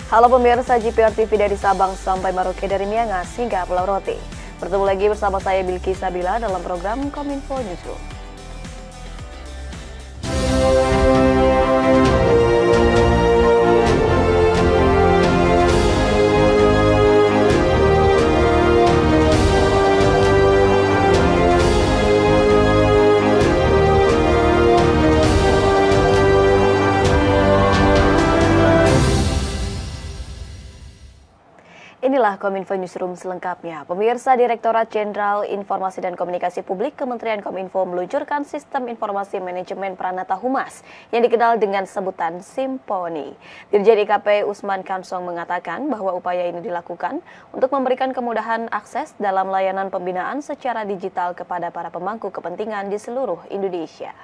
Halo pemirsa GPR TV dari Sabang sampai Merauke, dari Miangas hingga Pulau Rote. Bertemu lagi bersama saya Bilki Sabila dalam program Kominfo Newsroom. Inilah Kominfo Newsroom selengkapnya. Pemirsa, Direktorat Jenderal Informasi dan Komunikasi Publik Kementerian Kominfo meluncurkan Sistem Informasi Manajemen Pranata Humas yang dikenal dengan sebutan Simponi. Dirjen IKP Usman Kansong mengatakan bahwa upaya ini dilakukan untuk memberikan kemudahan akses dalam layanan pembinaan secara digital kepada para pemangku kepentingan di seluruh Indonesia.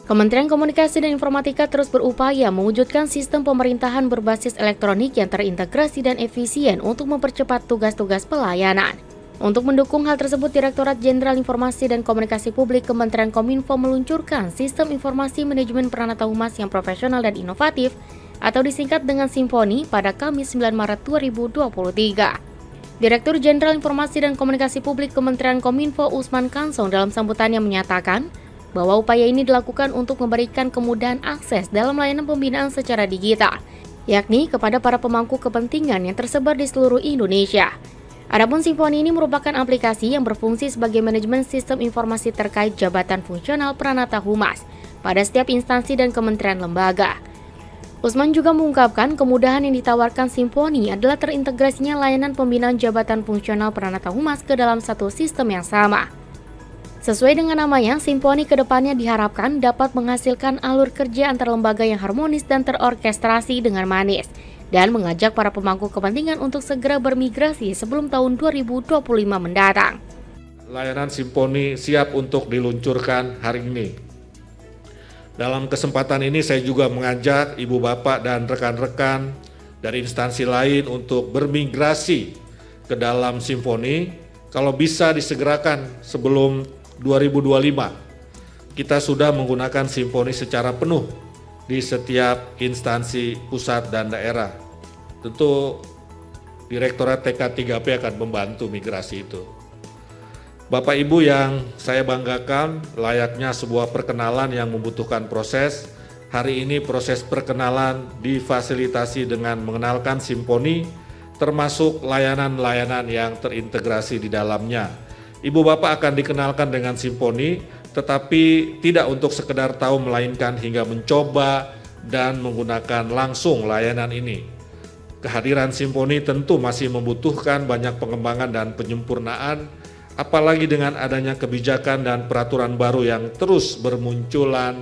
Kementerian Komunikasi dan Informatika terus berupaya mewujudkan sistem pemerintahan berbasis elektronik yang terintegrasi dan efisien untuk mempercepat tugas-tugas pelayanan. Untuk mendukung hal tersebut, Direktorat Jenderal Informasi dan Komunikasi Publik Kementerian Kominfo meluncurkan Sistem Informasi Manajemen Pranata Humas yang profesional dan inovatif atau disingkat dengan Simponi pada Kamis 9 Maret 2023. Direktur Jenderal Informasi dan Komunikasi Publik Kementerian Kominfo Usman Kansong dalam sambutannya menyatakan bahwa upaya ini dilakukan untuk memberikan kemudahan akses dalam layanan pembinaan secara digital, yakni kepada para pemangku kepentingan yang tersebar di seluruh Indonesia. Adapun Simponi ini merupakan aplikasi yang berfungsi sebagai manajemen sistem informasi terkait jabatan fungsional Pranata Humas pada setiap instansi dan kementerian lembaga. Usman juga mengungkapkan kemudahan yang ditawarkan Simponi adalah terintegrasinya layanan pembinaan jabatan fungsional Pranata Humas ke dalam satu sistem yang sama. Sesuai dengan namanya, Simponi kedepannya diharapkan dapat menghasilkan alur kerja antar lembaga yang harmonis dan terorkestrasi dengan manis, dan mengajak para pemangku kepentingan untuk segera bermigrasi sebelum tahun 2025 mendatang. Layanan Simponi siap untuk diluncurkan hari ini. Dalam kesempatan ini saya juga mengajak ibu bapak dan rekan-rekan dari instansi lain untuk bermigrasi ke dalam Simponi, kalau bisa disegerakan sebelum 2025. Kita sudah menggunakan Simponi secara penuh di setiap instansi pusat dan daerah. Tentu Direktorat TK3P akan membantu migrasi itu. Bapak Ibu yang saya banggakan, layaknya sebuah perkenalan yang membutuhkan proses. Hari ini proses perkenalan difasilitasi dengan mengenalkan Simponi, termasuk layanan-layanan yang terintegrasi di dalamnya. Ibu bapak akan dikenalkan dengan Simponi, tetapi tidak untuk sekedar tahu, melainkan hingga mencoba dan menggunakan langsung layanan ini. Kehadiran Simponi tentu masih membutuhkan banyak pengembangan dan penyempurnaan, apalagi dengan adanya kebijakan dan peraturan baru yang terus bermunculan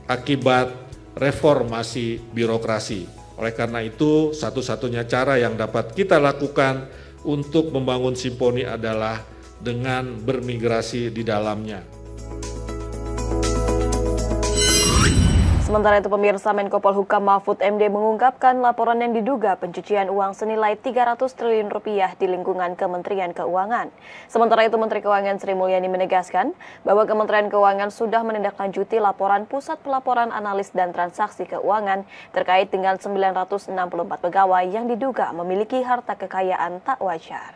akibat reformasi birokrasi. Oleh karena itu, satu-satunya cara yang dapat kita lakukan untuk membangun Simponi adalah dengan bermigrasi di dalamnya. Sementara itu pemirsa, Menko Polhukam Mahfud MD mengungkapkan laporan yang diduga pencucian uang senilai 300 triliun rupiah di lingkungan Kementerian Keuangan. Sementara itu Menteri Keuangan Sri Mulyani menegaskan bahwa Kementerian Keuangan sudah menindaklanjuti laporan Pusat Pelaporan Analis dan Transaksi Keuangan terkait dengan 964 pegawai yang diduga memiliki harta kekayaan tak wajar.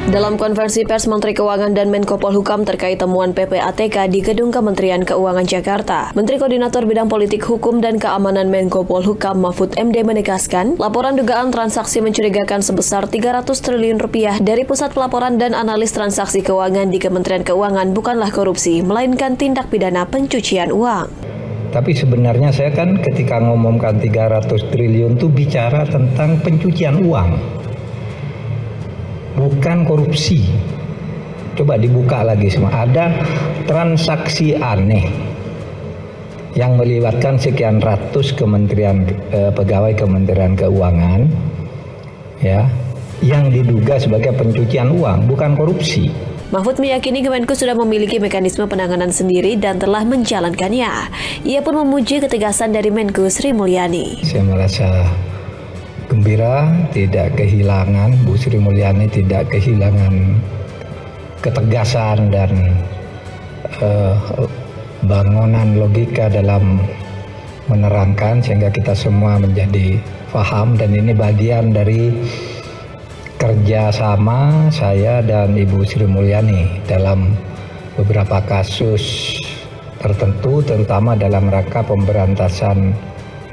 Dalam konferensi pers Menteri Keuangan dan Menko Polhukam terkait temuan PPATK di Gedung Kementerian Keuangan Jakarta, Menteri Koordinator Bidang Politik Hukum dan Keamanan Menko Polhukam Mahfud MD menegaskan, laporan dugaan transaksi mencurigakan sebesar 300 triliun rupiah dari Pusat Pelaporan dan Analis Transaksi Keuangan di Kementerian Keuangan bukanlah korupsi, melainkan tindak pidana pencucian uang. Tapi sebenarnya saya kan ketika ngomongkan 300 triliun itu bicara tentang pencucian uang, bukan korupsi. Coba dibuka lagi semua. Ada transaksi aneh yang melibatkan sekian ratus pegawai Kementerian Keuangan, ya, yang diduga sebagai pencucian uang, bukan korupsi. Mahfud meyakini Kemenku sudah memiliki mekanisme penanganan sendiri dan telah menjalankannya. Ia pun memuji ketegasan dari Menku Sri Mulyani. Saya merasa gembira, tidak kehilangan, Bu Sri Mulyani tidak kehilangan ketegasan dan bangunan logika dalam menerangkan sehingga kita semua menjadi paham, dan ini bagian dari kerjasama saya dan Ibu Sri Mulyani dalam beberapa kasus tertentu, terutama dalam rangka pemberantasan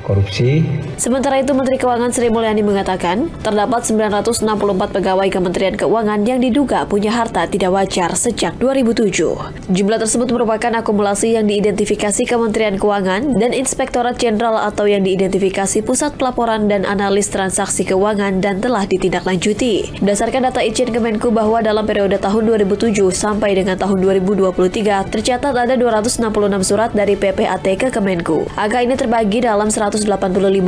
korupsi. Sementara itu, Menteri Keuangan Sri Mulyani mengatakan terdapat 964 pegawai Kementerian Keuangan yang diduga punya harta tidak wajar sejak 2007. Jumlah tersebut merupakan akumulasi yang diidentifikasi Kementerian Keuangan dan Inspektorat Jenderal atau yang diidentifikasi Pusat Pelaporan dan Analis Transaksi Keuangan dan telah ditindaklanjuti. Berdasarkan data Itjen Kemenku bahwa dalam periode tahun 2007 sampai dengan tahun 2023 tercatat ada 266 surat dari PPAT ke Kemenku. Angka ini terbagi dalam 185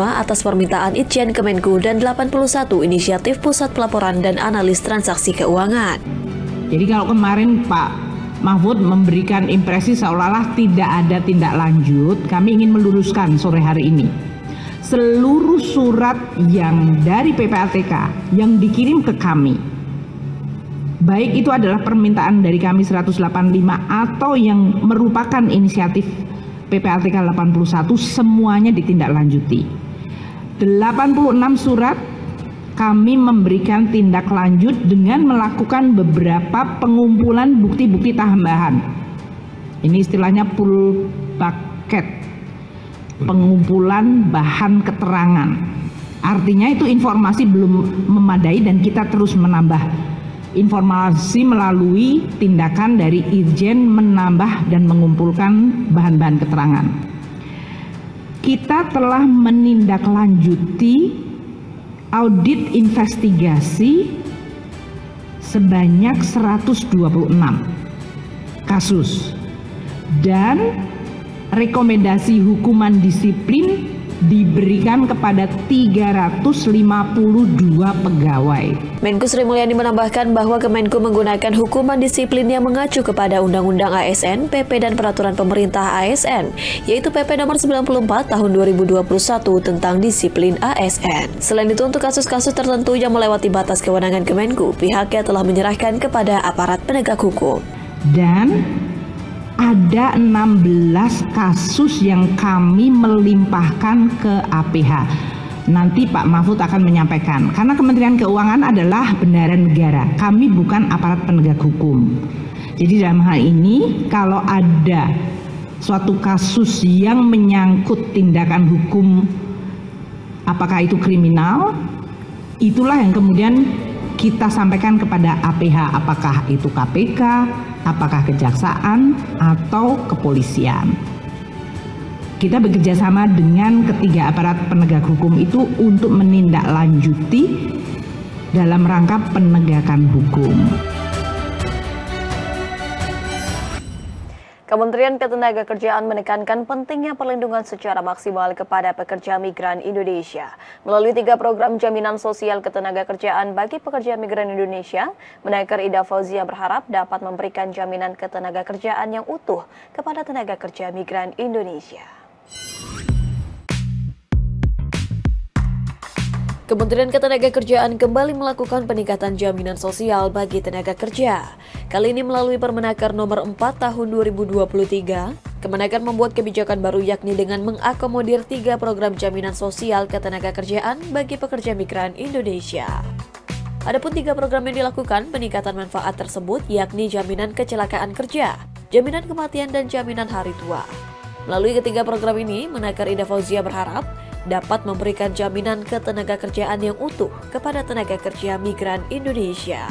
atas permintaan Itjen Kemenku dan 81 inisiatif Pusat Pelaporan dan Analis Transaksi Keuangan. Jadi kalau kemarin Pak Mahfud memberikan impresi seolah-olah tidak ada tindak lanjut, kami ingin meluruskan sore hari ini. Seluruh surat yang dari PPATK yang dikirim ke kami, baik itu adalah permintaan dari kami 185 atau yang merupakan inisiatif PPATK 81, semuanya ditindaklanjuti. 86 surat kami memberikan tindak lanjut dengan melakukan beberapa pengumpulan bukti-bukti tambahan. Ini istilahnya full bucket, pengumpulan bahan keterangan. Artinya itu informasi belum memadai dan kita terus menambah informasi melalui tindakan dari Irjen menambah dan mengumpulkan bahan-bahan keterangan. Kita telah menindaklanjuti audit investigasi sebanyak 126 kasus dan rekomendasi hukuman disiplin diberikan kepada 352 pegawai. Menku Sri Mulyani menambahkan bahwa Kemenku menggunakan hukuman disiplin yang mengacu kepada Undang-Undang ASN, PP dan Peraturan Pemerintah ASN, yaitu PP nomor 94 tahun 2021 tentang disiplin ASN. Selain itu, untuk kasus-kasus tertentu yang melewati batas kewenangan Kemenku, pihaknya telah menyerahkan kepada aparat penegak hukum. Dan ada 16 kasus yang kami melimpahkan ke APH. Nanti Pak Mahfud akan menyampaikan, karena Kementerian Keuangan adalah bendahara negara, kami bukan aparat penegak hukum. Jadi dalam hal ini, kalau ada suatu kasus yang menyangkut tindakan hukum, apakah itu kriminal, itulah yang kemudian kita sampaikan kepada APH, apakah itu KPK, apakah kejaksaan, atau kepolisian. Kita bekerjasama dengan ketiga aparat penegak hukum itu untuk menindaklanjuti dalam rangka penegakan hukum. Kementerian Ketenagakerjaan menekankan pentingnya perlindungan secara maksimal kepada pekerja migran Indonesia. Melalui 3 program jaminan sosial ketenagakerjaan bagi pekerja migran Indonesia, Menaker Ida Fauzia berharap dapat memberikan jaminan ketenagakerjaan yang utuh kepada tenaga kerja migran Indonesia. Kementerian Ketenagakerjaan kembali melakukan peningkatan jaminan sosial bagi tenaga kerja. Kali ini melalui Permenaker nomor 4 tahun 2023, Kemenaker membuat kebijakan baru yakni dengan mengakomodir 3 program jaminan sosial ketenagakerjaan bagi pekerja migran Indonesia. Adapun 3 program yang dilakukan peningkatan manfaat tersebut yakni jaminan kecelakaan kerja, jaminan kematian, dan jaminan hari tua. Melalui ketiga program ini, Menaker Ida Fauzia berharap dapat memberikan jaminan ketenagakerjaan yang utuh kepada tenaga kerja migran Indonesia.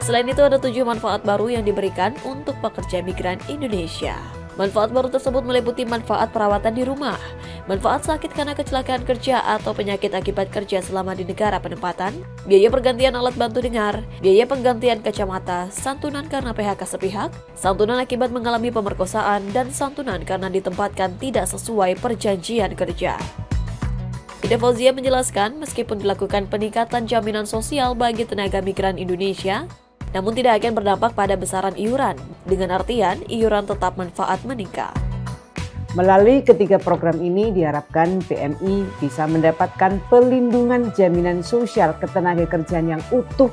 Selain itu, ada 7 manfaat baru yang diberikan untuk pekerja migran Indonesia. Manfaat baru tersebut meliputi manfaat perawatan di rumah, manfaat sakit karena kecelakaan kerja atau penyakit akibat kerja selama di negara penempatan, biaya pergantian alat bantu dengar, biaya penggantian kacamata, santunan karena PHK sepihak, santunan akibat mengalami pemerkosaan, dan santunan karena ditempatkan tidak sesuai perjanjian kerja. Ida Fauzia menjelaskan, meskipun dilakukan peningkatan jaminan sosial bagi tenaga migran Indonesia, namun tidak akan berdampak pada besaran iuran, dengan artian iuran tetap manfaat meningkat. Melalui ketiga program ini diharapkan PMI bisa mendapatkan pelindungan jaminan sosial ketenagakerjaan yang utuh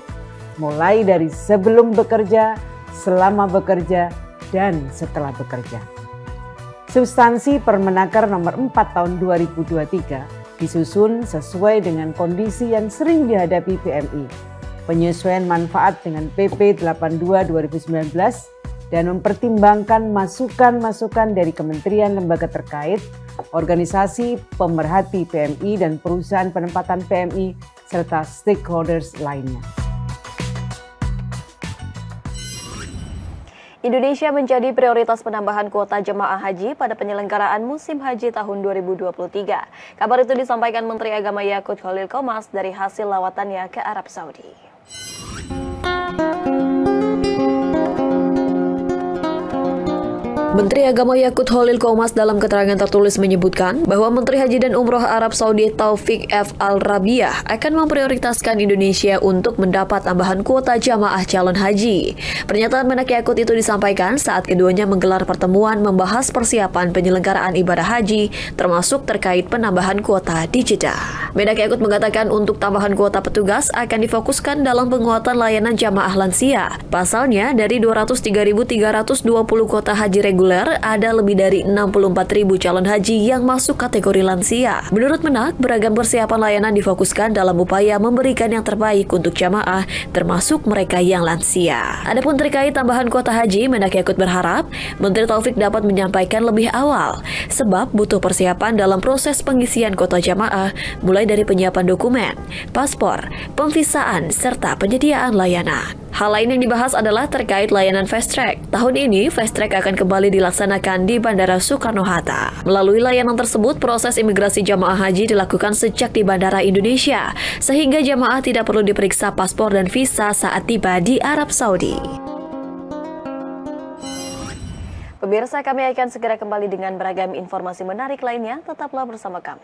mulai dari sebelum bekerja, selama bekerja, dan setelah bekerja. Substansi Permenaker nomor 4 tahun 2023 disusun sesuai dengan kondisi yang sering dihadapi PMI, penyesuaian manfaat dengan PP 82 2019, dan mempertimbangkan masukan-masukan dari kementerian lembaga terkait, organisasi pemerhati PMI dan perusahaan penempatan PMI, serta stakeholders lainnya. Indonesia menjadi prioritas penambahan kuota jemaah haji pada penyelenggaraan musim haji tahun 2023. Kabar itu disampaikan Menteri Agama Yakut Khalil Qomas dari hasil lawatannya ke Arab Saudi. Menteri Agama Yakut Khalil Qomas dalam keterangan tertulis menyebutkan bahwa Menteri Haji dan Umroh Arab Saudi Taufik F. Al-Rabiah akan memprioritaskan Indonesia untuk mendapat tambahan kuota jamaah calon haji. Pernyataan Menak Yakut itu disampaikan saat keduanya menggelar pertemuan membahas persiapan penyelenggaraan ibadah haji, termasuk terkait penambahan kuota di Jeddah. Menak Yakut mengatakan untuk tambahan kuota petugas akan difokuskan dalam penguatan layanan jamaah lansia. Pasalnya, dari 203.320 kuota haji reguler, ada lebih dari 64.000 calon haji yang masuk kategori lansia. Menurut Menak, beragam persiapan layanan difokuskan dalam upaya memberikan yang terbaik untuk jamaah, termasuk mereka yang lansia. Adapun terkait tambahan kuota haji, Menak Yakut berharap Menteri Taufik dapat menyampaikan lebih awal, sebab butuh persiapan dalam proses pengisian kuota jamaah, mulai dari penyiapan dokumen, paspor, pemvisaan, serta penyediaan layanan. Hal lain yang dibahas adalah terkait layanan Fast Track. Tahun ini, Fast Track akan kembali dilaksanakan di Bandara Soekarno-Hatta. Melalui layanan tersebut, proses imigrasi jamaah haji dilakukan sejak di Bandara Indonesia, sehingga jamaah tidak perlu diperiksa paspor dan visa saat tiba di Arab Saudi. Pemirsa, kami akan segera kembali dengan beragam informasi menarik lainnya. Tetaplah bersama kami.